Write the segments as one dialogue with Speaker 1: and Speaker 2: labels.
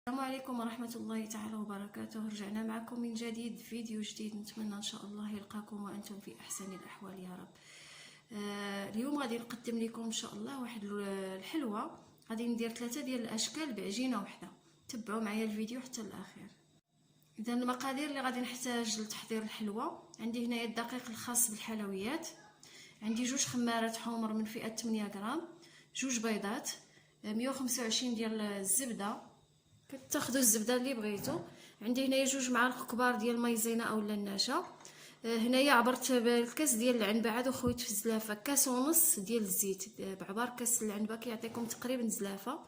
Speaker 1: السلام عليكم ورحمة الله تعالى وبركاته. رجعنا معكم من جديد فيديو جديد. نتمنى ان شاء الله يلقاكم وانتم في احسن الاحوال يا رب. اليوم غادي نقدم لكم ان شاء الله واحد الحلوى. غادي ندير 3 ديال الاشكال بعجينه واحده. تبعوا معايا الفيديو حتى الاخير. اذا المقادير اللي غادي نحتاج لتحضير الحلوى: عندي هنايا الدقيق الخاص بالحلويات، عندي 2 خمارات حمر من فئه 8 غرام، 2 بيضات، 125 ديال الزبده، كتاخذوا الزبده اللي بغيتو. عندي هنايا 2 معالق كبار ديال المايزينا اولا النشا. هنايا عبرت بالكاس ديال العنبه، عاد وخويت في الزلافه كاس ونص ديال الزيت. بعبار كاس العنبه كيعطيكم تقريبا زلافه.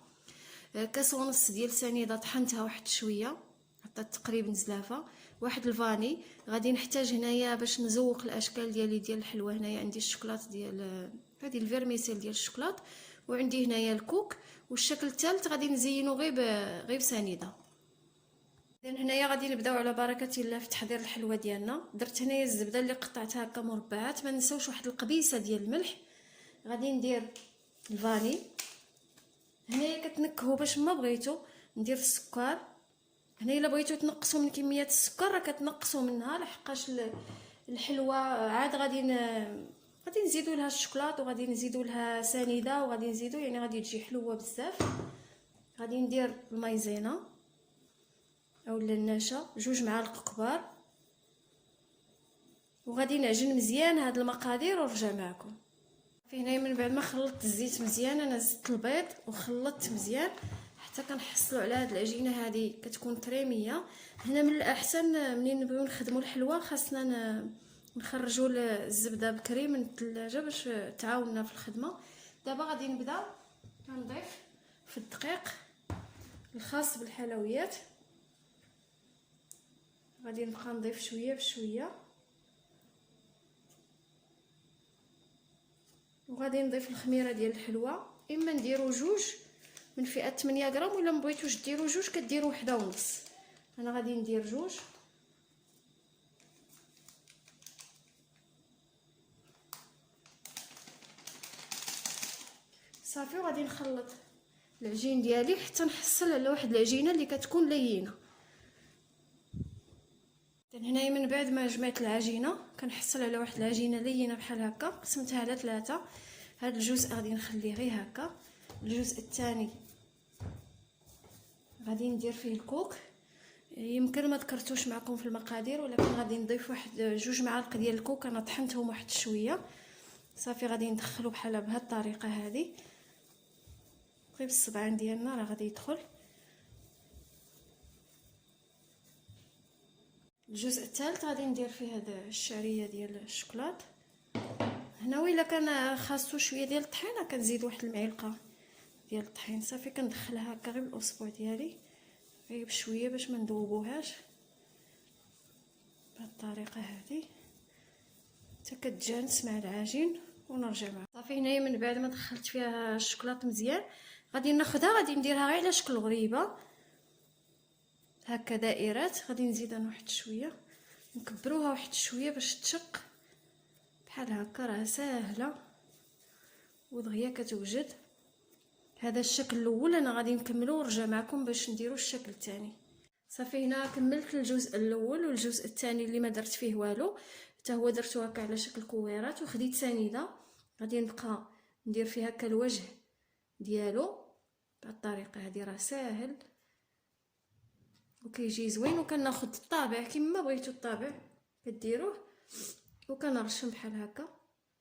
Speaker 1: كاس ونص ديال سنيده طحنتها واحد شويه، عطات تقريبا زلافه. واحد الفاني. غادي نحتاج هنايا باش نزوق الاشكال ديالي ديال الحلوى. هنايا عندي الشوكولات ديال هذه الفيرميسيل ديال الشوكولات، وعندي هنايا الكوك. والشكل الثالث غادي نزينو غير بسنيده. اذا هنايا غادي نبداو على بركه الله في تحضير الحلوى ديالنا. درت هنايا الزبده اللي قطعتها هكا مربعات. ما نساوش واحد القبيصه ديال الملح. غادي ندير الفاني. هنايا كتنكهوا باش ما بغيتو. ندير السكر. هنايا الا بغيتو تنقصوا من كميه السكر راه كتنقصوا منها، لحقاش الحلوى عاد غادي نزيدوا لها الشوكولاط، وغادي نزيدوا لها سنيده، وغادي نزيدوا يعني غادي تجي حلوه بزاف. غادي ندير المايزينا اولا النشا، 2 معالق كبار، وغادي نعجن مزيان هاد المقادير ونرجع معكم. في هنايا من بعد ما خلطت الزيت مزيان انا زدت البيض وخلطت مزيان حتى كنحصلوا على هاد العجينه. هذه كتكون كريميه. هنا من الاحسن منين نبغيو نخدموا الحلوى خاصنا نخرجوا الزبده بكري من الثلاجه باش تعاوننا في الخدمه. دابا غادي نبدا كنضيف في الدقيق الخاص بالحلويات. غادي نبقى نضيف شويه بشويه، وغادي نضيف الخميره ديال الحلوى. اما نديرو 2 من فئه 8 غرام، ولا ما بغيتوش ديروا 2 كديروا وحده ونص. انا غادي ندير 2 صافي. وغادي نخلط العجين ديالي حتى نحصل على واحد العجينه اللي كتكون لينه. هنايا من بعد ما جمعت العجينه كنحصل على واحد العجينه لينه بحال هكا. قسمتها على 3. هذا الجزء غادي نخليه غير هكا. الجزء الثاني غادي ندير فيه الكوك. يمكن ما ذكرتوش معكم في المقادير، ولكن غادي نضيف واحد 2 معالق ديال الكوك. انا طحنتهم واحد شويه صافي. غادي ندخلو بحال بهذه الطريقه هذه، غير بالصبعان ديالنا راه غادي يدخل. الجزء الثالث غادي ندير فيه هذا الشعريه ديال الشوكولات. هنا وإلا كان خاصو شويه ديال الطحينه كنزيد واحد المعلقه ديال الطحين. صافي كندخلها هكا غير بالاصبع ديالي غير بشويه باش ما نذوبوهاش بهذه الطريقه هذه حتى كتجانس مع العجين ونرجع معها. صافي هنايا من بعد ما دخلت فيها الشوكولاط مزيان غادي ناخذها، غادي نديرها غير على شكل غريبه هكا دائرات. غادي نزيد انا واحد شويه، نكبروها واحد شويه باش تشق بحال هكا. راه ساهله ودغيا كتوجد. هذا الشكل الاول. انا غادي نكملو ونرجع معكم باش نديرو الشكل الثاني. صافي هنا كملت الجزء الاول، والجزء الثاني اللي ما درت فيه والو حتى هو درتو هكا على شكل كويرات. وخديت سنيده غادي نبقى ندير فيه هكا الوجه ديالو بهذه الطريقه هذه. راه ساهل وكيجي زوين. وكناخذ الطابع كما بغيتو الطابع كديروه، وكنرشم بحال هكا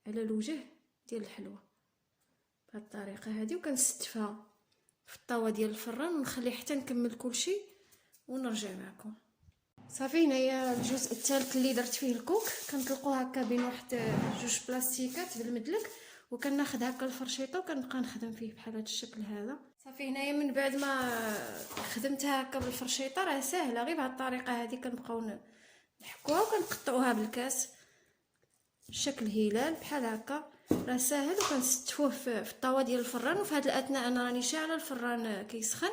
Speaker 1: على الوجه ديال الحلوى بهذه الطريقه هذه. وكنستفها في الطاوه ديال الفران ونخلي حتى نكمل كلشي ونرجع معكم. صافي هنايا الجزء الثالث اللي درت فيه الكوك كنطلقوه هكا بين واحد 2 بلاستيكات بالمدلك، وكناخذ هكا الفرشيطه وكنبقى نخدم فيه بحال هذا الشكل هذا. صافي هنايا من بعد ما خدمتها هكا بالفرشيطه راه ساهله غير بهذه الطريقه هذه. كنبقاو نحكوها وكنقطعوها بالكاس شكل هلال بحال هكا. راه ساهل. وكنستفوه في الطاوه ديال الفران. وفي هذا الاثناء انا راني شاعله الفران كيسخن.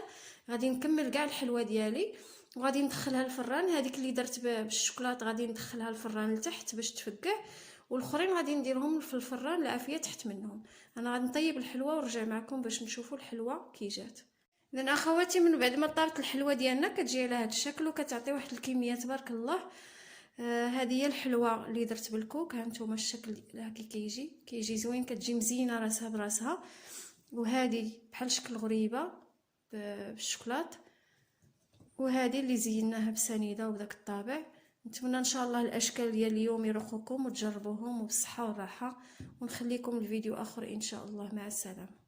Speaker 1: غادي نكمل كاع الحلوى ديالي وغادي ندخلها الفران. هذيك اللي درت بالشوكولات غادي ندخلها الفران لتحت باش تفكه، والاخرين غادي نديرهم في الفران العافيه تحت منهم. انا غادي نطيب الحلوى ونرجع معكم باش نشوفوا الحلوى كي جات. اذا اخواتي من بعد ما طابت الحلوه ديالنا كتجي على هذا الشكل وكتعطي واحد الكميه تبارك الله. هذه هي الحلوه اللي درت بالكوك. ها نتوما الشكل ديالها كي كيجي زوين، كتجي مزينه راسها براسها. وهذه بحال شكل غريبه بالشوكولات، وهذه اللي زيناها بسنيده وبداك الطابع. نتمنى ان شاء الله الاشكال ديال اليوم يرقوكم وتجربوهم وبالصحه والراحه، ونخليكم الفيديو اخر ان شاء الله. مع السلامه.